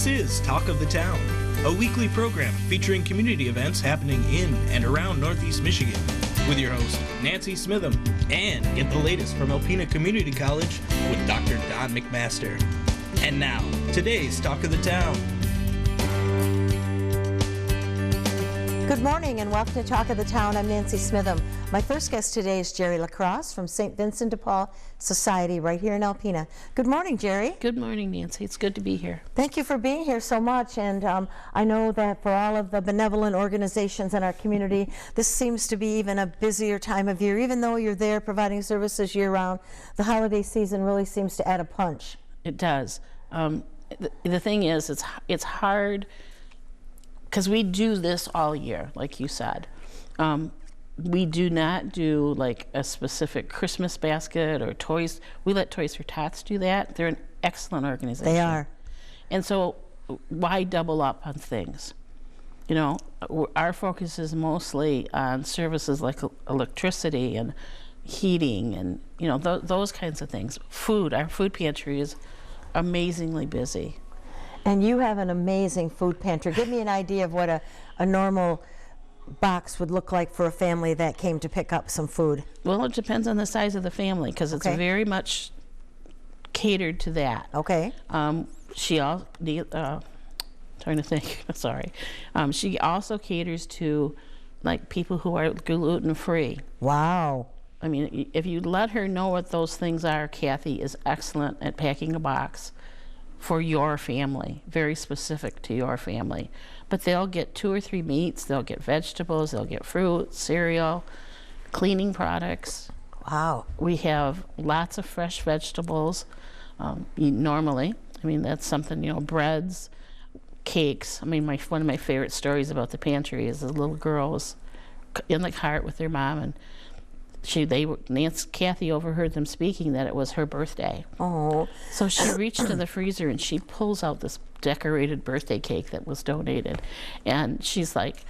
This is Talk of the Town, a weekly program featuring community events happening in and around Northeast Michigan, with your host, Nancy Smitham, and get the latest from Alpena Community College with Dr. Don Mcmaster. And now, today's Talk of the Town. Good morning and welcome to Talk of the Town. I'm Nancy Smitham. My first guest today is Jerry Lacrosse from St. Vincent de Paul Society right here in Alpena. Good morning, Jerry. Good morning, Nancy. It's good to be here. Thank you for being here so much. And I know that for all of the benevolent organizations in our community, this seems to be even a busier time of year. Even though you're there providing services year-round, the holiday season really seems to add a punch. It does. The thing is, it's hard because we do this all year, like you said. We do not do like a specific Christmas basket or toys. We let Toys for Tots do that. They're an excellent organization. They are. And so why double up on things? You know, our focus is mostly on services like electricity and heating and, you know, those kinds of things. Food, our food pantry is amazingly busy. And you have an amazing food pantry. Give me an idea of what a normal box would look like for a family that came to pick up some food. Well, it depends on the size of the family because it's very much catered to that. Okay. She also, trying to think, sorry. She also caters to like people who are gluten-free. Wow. I mean, if you let her know what those things are, Kathy is excellent at packing a box for your family, very specific to your family. But they'll get 2 or 3 meats, they'll get vegetables, they'll get fruit, cereal, cleaning products. Wow. We have lots of fresh vegetables normally. I mean, that's something, you know, breads, cakes. I mean, one of my favorite stories about the pantry is the little girl was in the cart with their mom, and Kathy overheard them speaking that it was her birthday. Oh. So she reached to the freezer and she pulls out this decorated birthday cake that was donated. And she's like,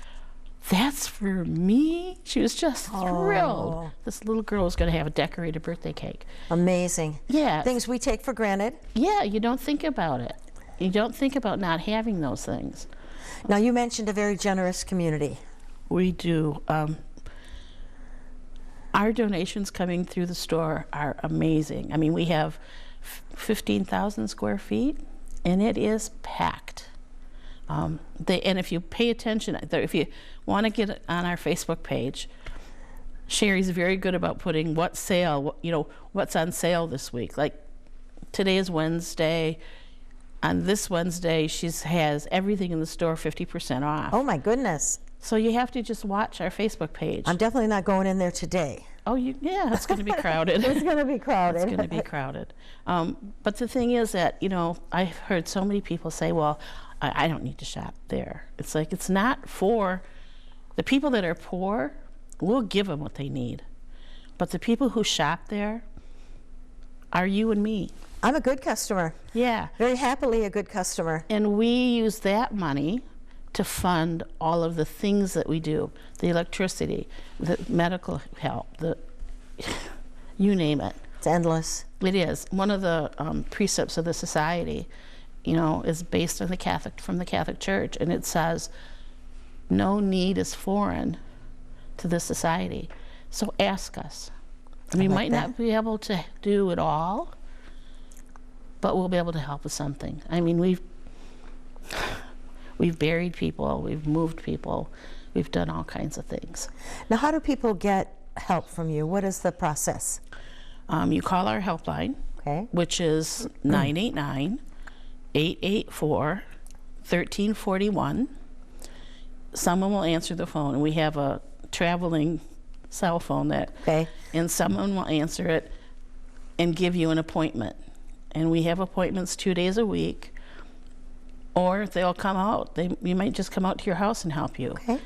"That's for me?" She was just thrilled. This little girl was going to have a decorated birthday cake. Amazing. Yeah. Things we take for granted. Yeah, you don't think about it. You don't think about not having those things. Now, you mentioned a very generous community. We do. Our donations coming through the store are amazing. I mean, we have 15,000 square feet, and it is packed. And if you pay attention, if you want to get on our Facebook page, Sherry's very good about putting what's on sale this week. Like today is Wednesday. On this Wednesday, she has everything in the store 50% off. Oh my goodness. So you have to just watch our Facebook page. I'm definitely not going in there today. Oh, yeah, it's going to be crowded. It's going to be crowded. It's going to be crowded. But the thing is that, you know, I've heard so many people say, well, I don't need to shop there. It's like, it's not for the people that are poor. We'll give them what they need. But the people who shop there are you and me. I'm a good customer. Yeah. Very happily a good customer. And we use that money to fund all of the things that we do, the electricity, the medical help, you name it. It's endless. It is. One of the precepts of the society, you know, is based on from the Catholic Church, and it says, no need is foreign to the society. So ask us. We might not be able to do it all, but we'll be able to help with something. I mean, we've buried people, we've moved people, we've done all kinds of things. Now, how do people get help from you? What is the process? You call our helpline, which is 989-884-1341. Someone will answer the phone, and we have a traveling cell phone and someone will answer it and give you an appointment. And we have appointments 2 days a week. Or they'll come out. We might just come out to your house and help you. Okay.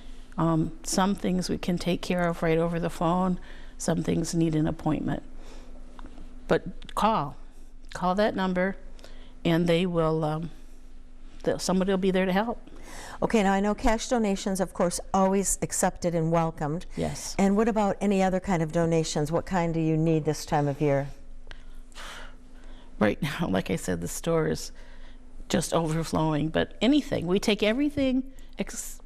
Some things we can take care of right over the phone. Some things need an appointment. But call that number, and they will. Somebody will be there to help. Okay. Now I know cash donations, of course, always accepted and welcomed. Yes. And what about any other kind of donations? What kind do you need this time of year? Right now, like I said, the store is just overflowing. But anything, we take everything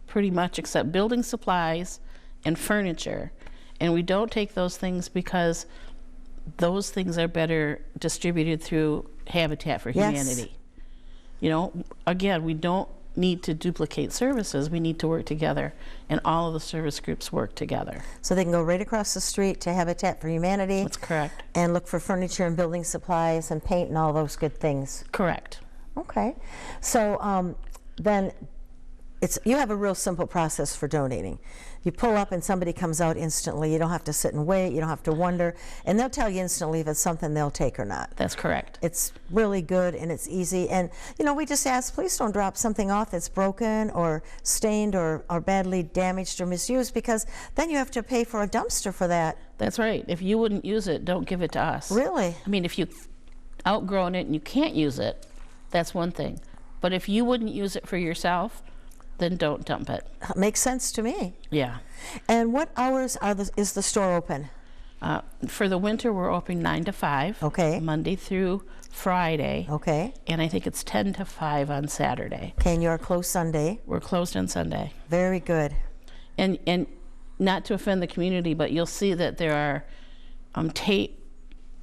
pretty much except building supplies and furniture, and we don't take those things because those things are better distributed through Habitat for Humanity. You know, again, we don't need to duplicate services. We need to work together, and all of the service groups work together. So they can go right across the street to Habitat for Humanity. That's correct. And look for furniture and building supplies and paint and all those good things. Correct. Okay. So then you have a real simple process for donating. You pull up and somebody comes out instantly. You don't have to sit and wait. You don't have to wonder. And they'll tell you instantly if it's something they'll take or not. That's correct. It's really good and it's easy. And, you know, we just ask, please don't drop something off that's broken or stained or badly damaged or misused, because then you have to pay for a dumpster for that. That's right. If you wouldn't use it, don't give it to us. Really? I mean, if you've outgrown it and you can't use it, that's one thing. But if you wouldn't use it for yourself, then don't dump it. Makes sense to me. Yeah. And what hours is the store open? For the winter, we're open 9 to 5. Okay. Monday through Friday. Okay. And I think it's 10 to 5 on Saturday. Okay, and you're closed Sunday? We're closed on Sunday. Very good. And not to offend the community, but you'll see that there are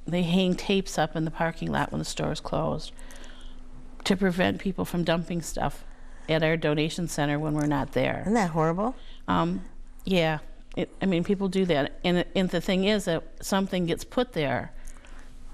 they hang tapes up in the parking lot when the store is closed to prevent people from dumping stuff at our donation center when we're not there. Isn't that horrible? Yeah. I mean, people do that. And the thing is that something gets put there,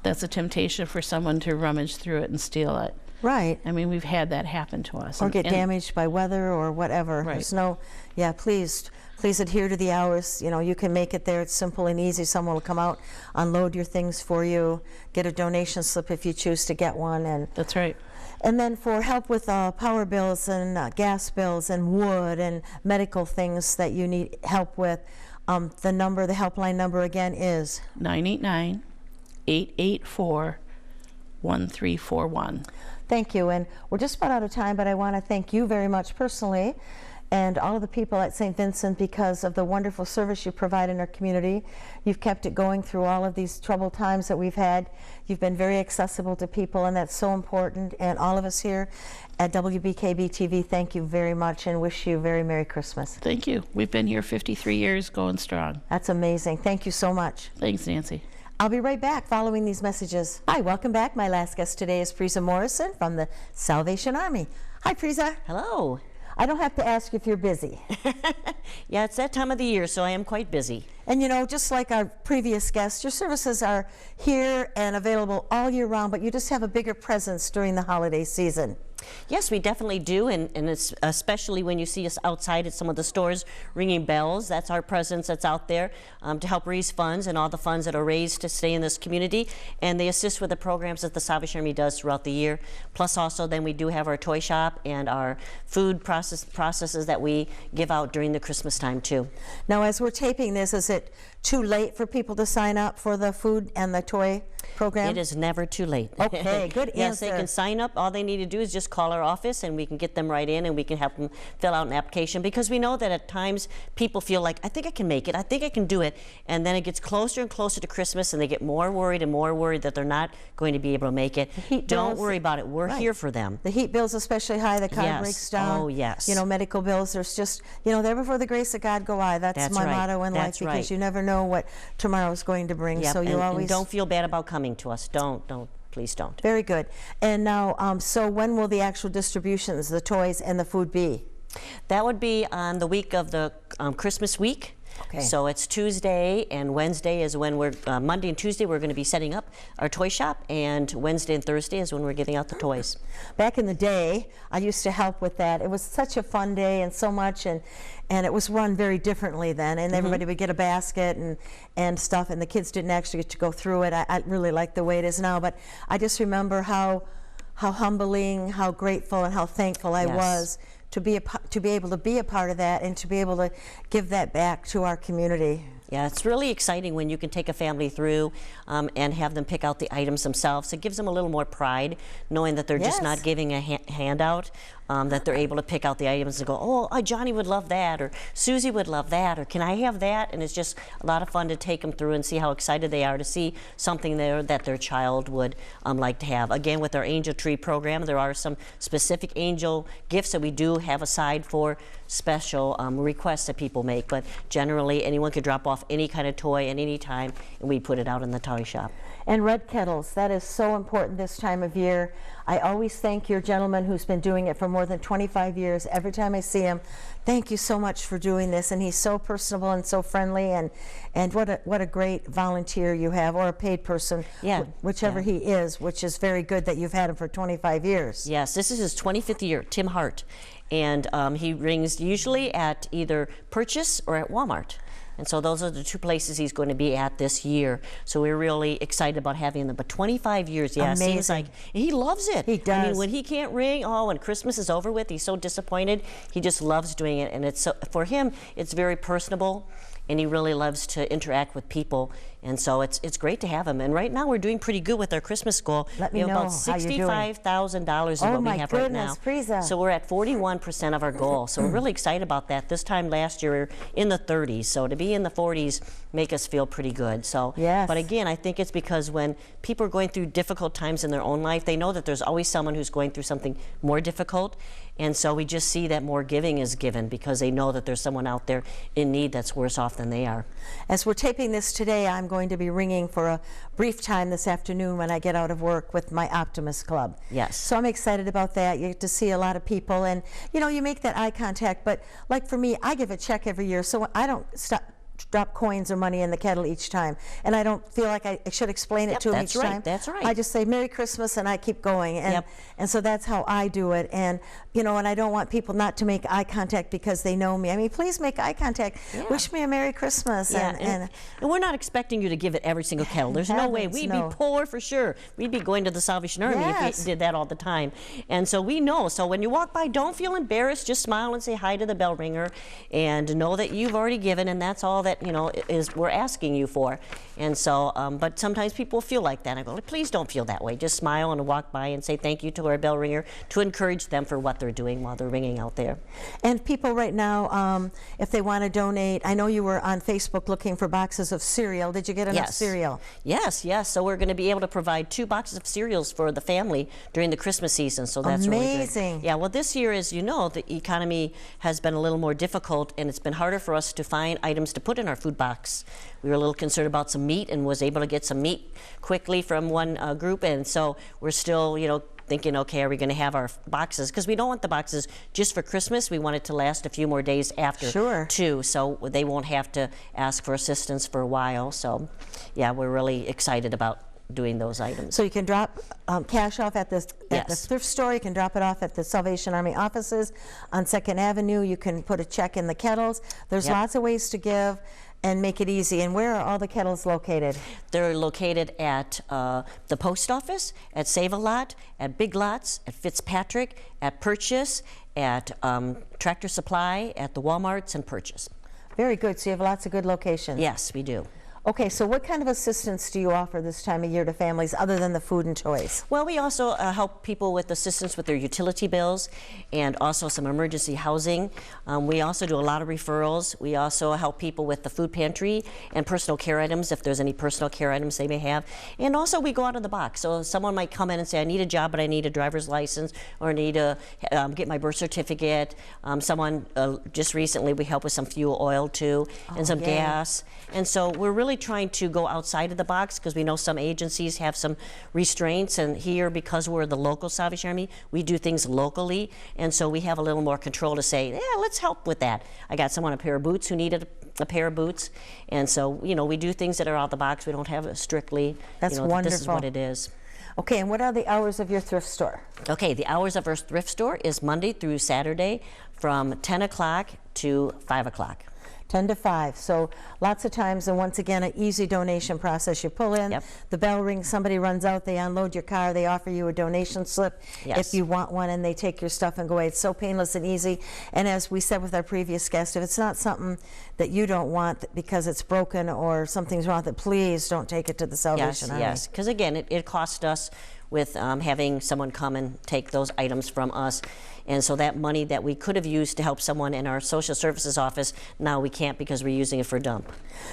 that's a temptation for someone to rummage through it and steal it. Right. I mean, we've had that happen to us. Or get damaged by weather or whatever. Right. There's no, yeah, please adhere to the hours. You know, you can make it there. It's simple and easy. Someone will come out, unload your things for you, get a donation slip if you choose to get one. And that's right. And then for help with power bills and gas bills and wood and medical things that you need help with, the helpline number again is 989-884-1341. Thank you. And we're just about out of time, but I want to thank you very much personally and all of the people at St. Vincent because of the wonderful service you provide in our community. You've kept it going through all of these troubled times that we've had. You've been very accessible to people, and that's so important. And all of us here at WBKB TV, thank you very much and wish you a very Merry Christmas. Thank you. We've been here 53 years, going strong. That's amazing. Thank you so much. Thanks, Nancy. I'll be right back following these messages. Hi, welcome back. My last guest today is Frieza Morrison from the Salvation Army. Hi, Frieza. Hello. I don't have to ask if you're busy. Yeah, it's that time of the year, so I am quite busy. And you know, just like our previous guests, your services are here and available all year round, but you just have a bigger presence during the holiday season. Yes, we definitely do, and it's especially when you see us outside at some of the stores ringing bells. That's our presence that's out there to help raise funds, and all the funds that are raised to stay in this community. And they assist with the programs that the Salvation Army does throughout the year. Plus also then we do have our toy shop and our food processes that we give out during the Christmas time too. Now as we're taping this, is it too late for people to sign up for the food and the toy program? It is never too late. Okay, good Yes, answer. they can sign up. All they need to do is just call our office and we can get them right in and we can help them fill out an application, because we know that at times people feel like, I think I can make it, I think I can do it, and then it gets closer and closer to Christmas and they get more worried and more worried that they're not going to be able to make it. Don't worry about it. We're here for them. The heat bill's especially high, the car Yes. breaks down. Oh, yes. You know, medical bills, there's just, you know, there before the grace of God go I. That's my right. motto in life, That's because right. you never know what tomorrow's going to bring. Yep. So you and always don't feel bad about coming to us. Don't. Please don't. Very good. And now, so when will the actual distributions, the toys and the food be? That would be on the week of the Christmas week. Okay. So it's Tuesday and Wednesday is when we're, Monday and Tuesday we're going to be setting up our toy shop, and Wednesday and Thursday is when we're giving out the toys. Back in the day, I used to help with that. It was such a fun day and so much, and it was run very differently then, and everybody would get a basket and stuff, and the kids didn't actually get to go through it. I really like the way it is now, but I just remember how humbling, how grateful, and how thankful I was to be able to be a part of that and to be able to give that back to our community. Yeah, it's really exciting when you can take a family through and have them pick out the items themselves. It gives them a little more pride, knowing that they're just not giving a handout. that they're able to pick out the items and go, oh, Johnny would love that, or Susie would love that, or can I have that? And it's just a lot of fun to take them through and see how excited they are to see something there that their child would like to have. Again, with our Angel Tree program, there are some specific angel gifts that we do have aside for special requests that people make, but generally anyone could drop off any kind of toy at any time and we put it out in the toy shop. And red kettles, that is so important this time of year. I always thank your gentleman who's been doing it for more than 25 years. Every time I see him, thank you so much for doing this. And he's so personable and so friendly, and what a great volunteer you have, or a paid person, whichever he is, which is very good that you've had him for 25 years. Yes, this is his 25th year, Tim Hart. And he rings usually at either Purchase or at Walmart. And so those are the two places he's going to be at this year. So we're really excited about having them. But 25 years, yeah, amazing. Seems like he loves it. He does. I mean, when he can't ring, when Christmas is over with, he's so disappointed. He just loves doing it. And it's so, for him, it's very personable. And he really loves to interact with people, and so it's great to have him. And right now we're doing pretty good with our Christmas goal. Let me we have know about how $65,000 is what we have right now. Frieza. So we're at 41% of our goal. So we're really excited about that. This time last year we were in the 30s. So to be in the 40s make us feel pretty good. So, yes. But again, I think it's because when people are going through difficult times in their own life, they know that there's always someone who's going through something more difficult. And so we just see that more giving is given because they know that there's someone out there in need that's worse off than they are. As we're taping this today, I'm going to be ringing for a brief time this afternoon when I get out of work with my Optimist Club. Yes. So I'm excited about that. You get to see a lot of people, and you know, you make that eye contact, but like for me, I give a check every year, so I don't drop coins or money in the kettle each time, and I don't feel like I should explain it to them each time. That's right. I just say Merry Christmas and I keep going, and and so that's how I do it. And you know, and I don't want people not to make eye contact because they know me. I mean, please make eye contact. Wish me a Merry Christmas. And we're not expecting you to give it every single kettle. There's no way. We'd be poor for sure. We'd be going to the Salvation Army if we did that all the time. And so we know. So when you walk by, don't feel embarrassed. Just smile and say hi to the bell ringer, and know that you've already given, and that's all that we're asking you for. And so, but sometimes people feel like that. I go, please don't feel that way. Just smile and walk by and say thank you to our bell ringer to encourage them for what they're doing while they're ringing out there. And people right now, if they want to donate, I know you were on Facebook looking for boxes of cereal. Did you get enough cereal? Yes. So we're going to be able to provide 2 boxes of cereals for the family during the Christmas season. So that's amazing. Really good. Yeah. Well, this year, as you know, the economy has been a little more difficult, and it's been harder for us to find items to put in our food box. We were a little concerned about some meat, and was able to get some meat quickly from one group, and so we're still, thinking, okay, are we going to have our boxes? Because we don't want the boxes just for Christmas. We want it to last a few more days after, too, so they won't have to ask for assistance for a while. So, yeah, we're really excited about doing those items. So you can drop cash off at the thrift store. You can drop it off at the Salvation Army offices on 2nd Avenue. You can put a check in the kettles. There's lots of ways to give and make it easy. And where are all the kettles located? They're located at the post office, at Save-A-Lot, at Big Lots, at Fitzpatrick, at Purchase, at Tractor Supply, at the Walmarts and Purchase. Very good. So you have lots of good locations. Yes, we do. Okay, so what kind of assistance do you offer this time of year to families other than the food and toys? Well, we also help people with assistance with their utility bills and also some emergency housing. We also do a lot of referrals. We also help people with the food pantry and personal care items if there's any personal care items they may have. And also we go out of the box. So someone might come in and say, I need a job, but I need a driver's license, or I need to get my birth certificate. Someone just recently, we helped with some fuel oil too, and some gas. And so we're really trying to go outside of the box because we know some agencies have some restraints, and here, because we're the local Salvation Army, we do things locally, and so we have a little more control to say, yeah, let's help with that. I got someone a pair of boots who needed a pair of boots, and so we do things that are out of the box. We don't have it strictly. That's wonderful. This is what it is. Okay, and what are the hours of your thrift store? Okay, the hours of our thrift store is Monday through Saturday from 10 o'clock to 5 o'clock. 10 to 5. So lots of times, and once again, an easy donation process. You pull in, the bell rings, somebody runs out, they unload your car, they offer you a donation slip if you want one, and they take your stuff and go away. It's so painless and easy. And as we said with our previous guest, if it's not something that you don't want because it's broken or something's wrong with it, please don't take it to the Salvation Army. Yes, because again, it cost us with having someone come and take those items from us. And so that money that we could have used to help someone in our social services office, now we can't because we're using it for dump.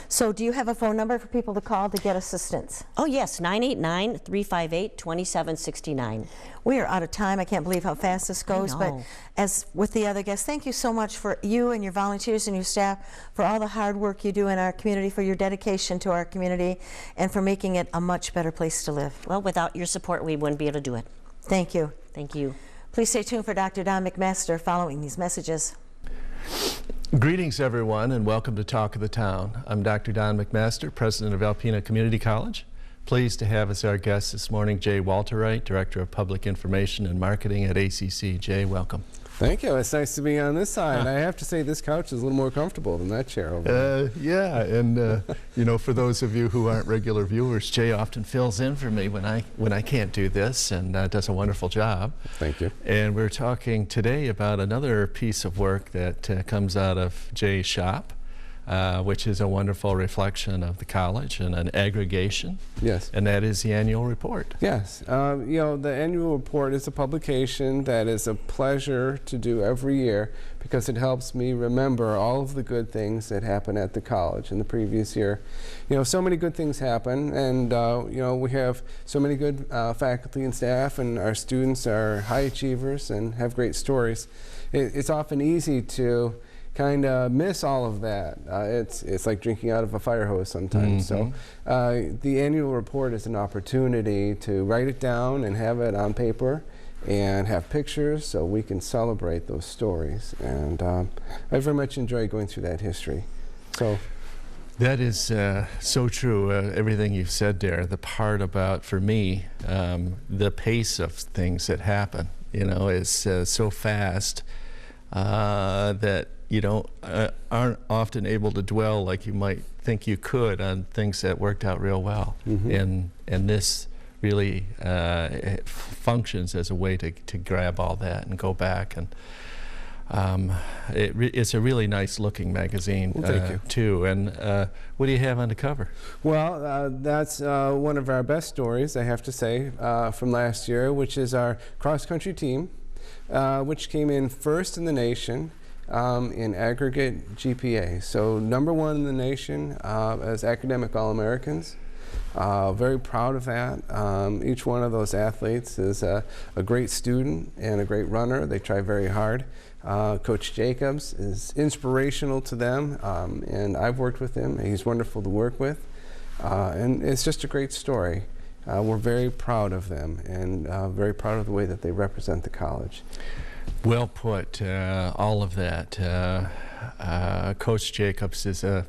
So do you have a phone number for people to call to get assistance? Oh yes, 989-358-2769. We are out of time. I can't believe how fast this goes, but know. as with the other guests, thank you so much for you and your volunteers and your staff for all the hard work you do in our community, for your dedication to our community, and for making it a much better place to live. Well, without your support, we wouldn't be able to do it. Thank you. Thank you. Please stay tuned for Dr. Don Mcmaster following these messages. Greetings, everyone, and welcome to Talk of the Town. I'm Dr. Don Mcmaster, president of Alpena Community College. Pleased to have as our guest this morning Jay Walterwright, Director of Public Information and Marketing at ACC. Jay, welcome. Thank you. It's nice to be on this side. I have to say this couch is a little more comfortable than that chair over there. Yeah, and you know, for those of you who aren't regular viewers, Jay often fills in for me when I can't do this, and does a wonderful job. Thank you. And we're talking today about another piece of work that comes out of Jay's shop, which is a wonderful reflection of the college and an aggregation. Yes. And that is the annual report. Yes. You know, the annual report is a publication that is a pleasure to do every year because it helps me remember all of the good things that happened at the college in the previous year. You know, so many good things happen, and you know, we have so many good faculty and staff, and our students are high achievers and have great stories. It's often easy to kind of miss all of that. It's like drinking out of a fire hose sometimes. So the annual report is an opportunity to write it down and have it on paper and have pictures so we can celebrate those stories. And I very much enjoy going through that history. So that is so true, everything you've said there. The part about, for me, the pace of things that happen, you know, is so fast that you aren't often able to dwell like you might think you could on things that worked out real well. And this really functions as a way to grab all that and go back. And it's a really nice looking magazine, well, thank you. too. And what do you have on the cover? Well, that's one of our best stories, I have to say, from last year, which is our cross-country team, which came in first in the nation in aggregate GPA. So #1 in the nation as academic All-Americans. Very proud of that. Each one of those athletes is a great student and a great runner. They try very hard. Coach Jacobs is inspirational to them, and I've worked with him. He's wonderful to work with, and it's just a great story. We're very proud of them, and very proud of the way that they represent the college. Well put, all of that. Coach Jacobs is a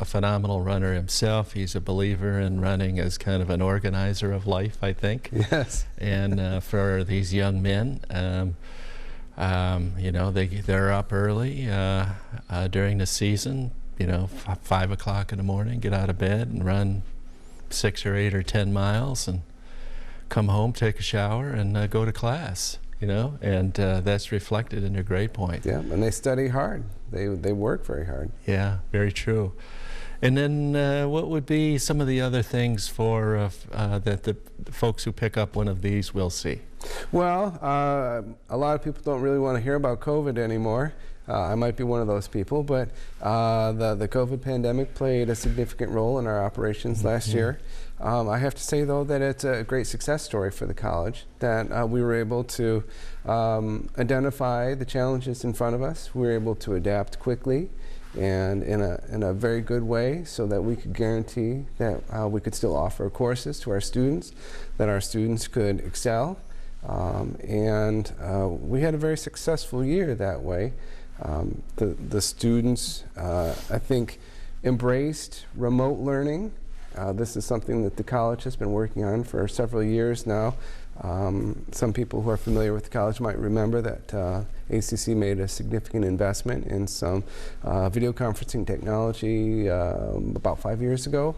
phenomenal runner himself. He's a believer in running as kind of an organizer of life, I think. Yes. And for these young men, you know, they're up early during the season, you know, 5 o'clock in the morning, get out of bed and run 6 or 8 or 10 miles and come home, take a shower, and go to class. You know, and that's reflected in their grade point. Yeah, and they study hard. They work very hard. Yeah, very true. And then what would be some of the other things for that the folks who pick up one of these will see? Well, a lot of people don't really want to hear about COVID anymore. I might be one of those people, but the COVID pandemic played a significant role in our operations last year. I have to say, though, that it's a great success story for the college, that we were able to identify the challenges in front of us. We were able to adapt quickly and in a very good way so that we could guarantee that we could still offer courses to our students, that our students could excel. And we had a very successful year that way. The students, I think, embraced remote learning. This is something that the college has been working on for several years now. Some people who are familiar with the college might remember that ACC made a significant investment in some video conferencing technology about 5 years ago.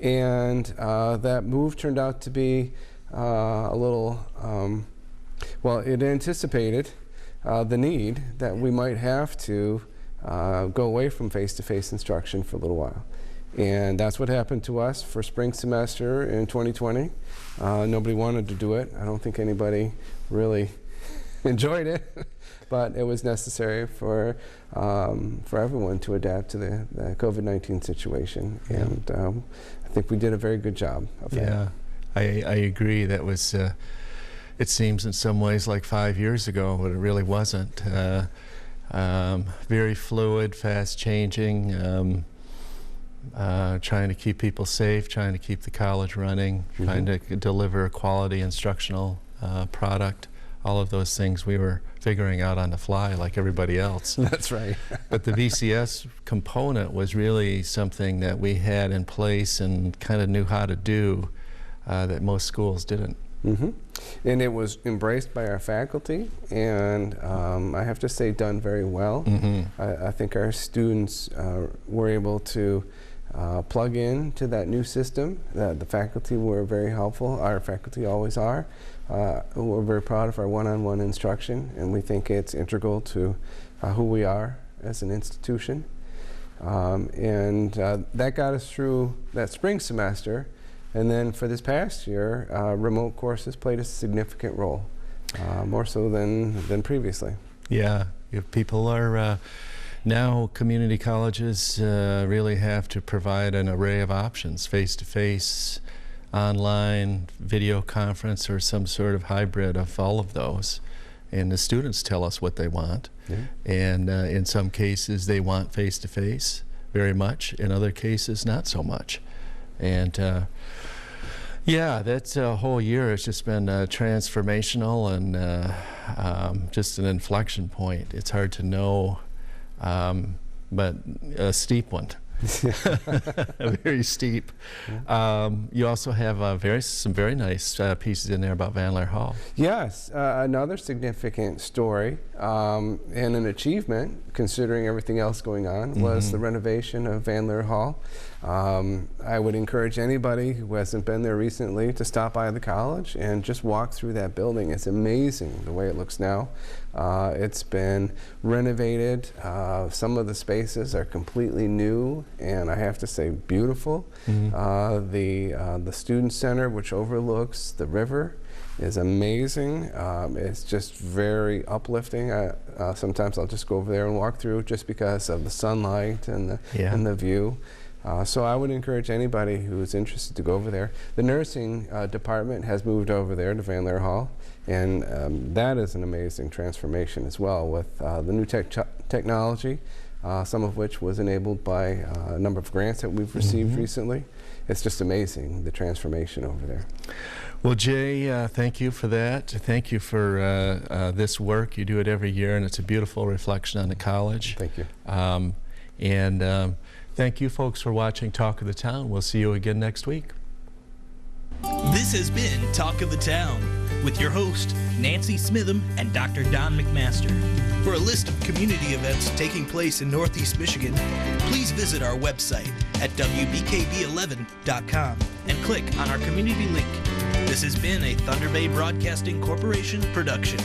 And that move turned out to be a little, well, it anticipated the need that we might have to go away from face-to-face instruction for a little while. And that's what happened to us for spring semester in 2020. Nobody wanted to do it. I don't think anybody really enjoyed it, but it was necessary for everyone to adapt to the COVID-19 situation. Yeah. And I think we did a very good job of that. Yeah, I agree. That was, it seems in some ways like 5 years ago, but it really wasn't. Very fluid, fast changing, trying to keep people safe, trying to keep the college running, trying to deliver a quality instructional product. All of those things we were figuring out on the fly like everybody else. That's right. But the VCS component was really something that we had in place and kind of knew how to do that most schools didn't. And it was embraced by our faculty, and I have to say done very well. I think our students were able to plug in to that new system. The faculty were very helpful. Our faculty always are. We're very proud of our one-on-one instruction, and we think it's integral to who we are as an institution. And that got us through that spring semester. And then for this past year, remote courses played a significant role, more so than previously. Yeah, if people are now community colleges really have to provide an array of options: face-to-face, online, video conference, or some sort of hybrid of all of those. And the students tell us what they want. And in some cases they want face-to-face very much, in other cases not so much. And yeah, that whole year has just been transformational and just an inflection point. It's hard to know, but a steep one. Very steep. You also have some very nice pieces in there about Vandlar Hall. Yes, another significant story and an achievement, considering everything else going on, was the renovation of Vandlar Hall. I would encourage anybody who hasn't been there recently to stop by the college and just walk through that building. It's amazing the way it looks now. It's been renovated. Some of the spaces are completely new, and I have to say beautiful. The student center, which overlooks the river, is amazing. It's just very uplifting. Sometimes I'll just go over there and walk through just because of the sunlight and the view. So I would encourage anybody who's interested to go over there. The nursing department has moved over there to Vandlar Hall, and that is an amazing transformation as well, with the new technology, some of which was enabled by a number of grants that we've received recently. It's just amazing, the transformation over there. Well, Jay, thank you for that. Thank you for this work. You do it every year, and it's a beautiful reflection on the college. Thank you. Thank you, folks, for watching Talk of the Town. We'll see you again next week. This has been Talk of the Town with your host, Nancy Smitham and Dr. Don McMaster. For a list of community events taking place in Northeast Michigan, please visit our website at wbkb11.com and click on our community link. This has been a Thunder Bay Broadcasting Corporation production.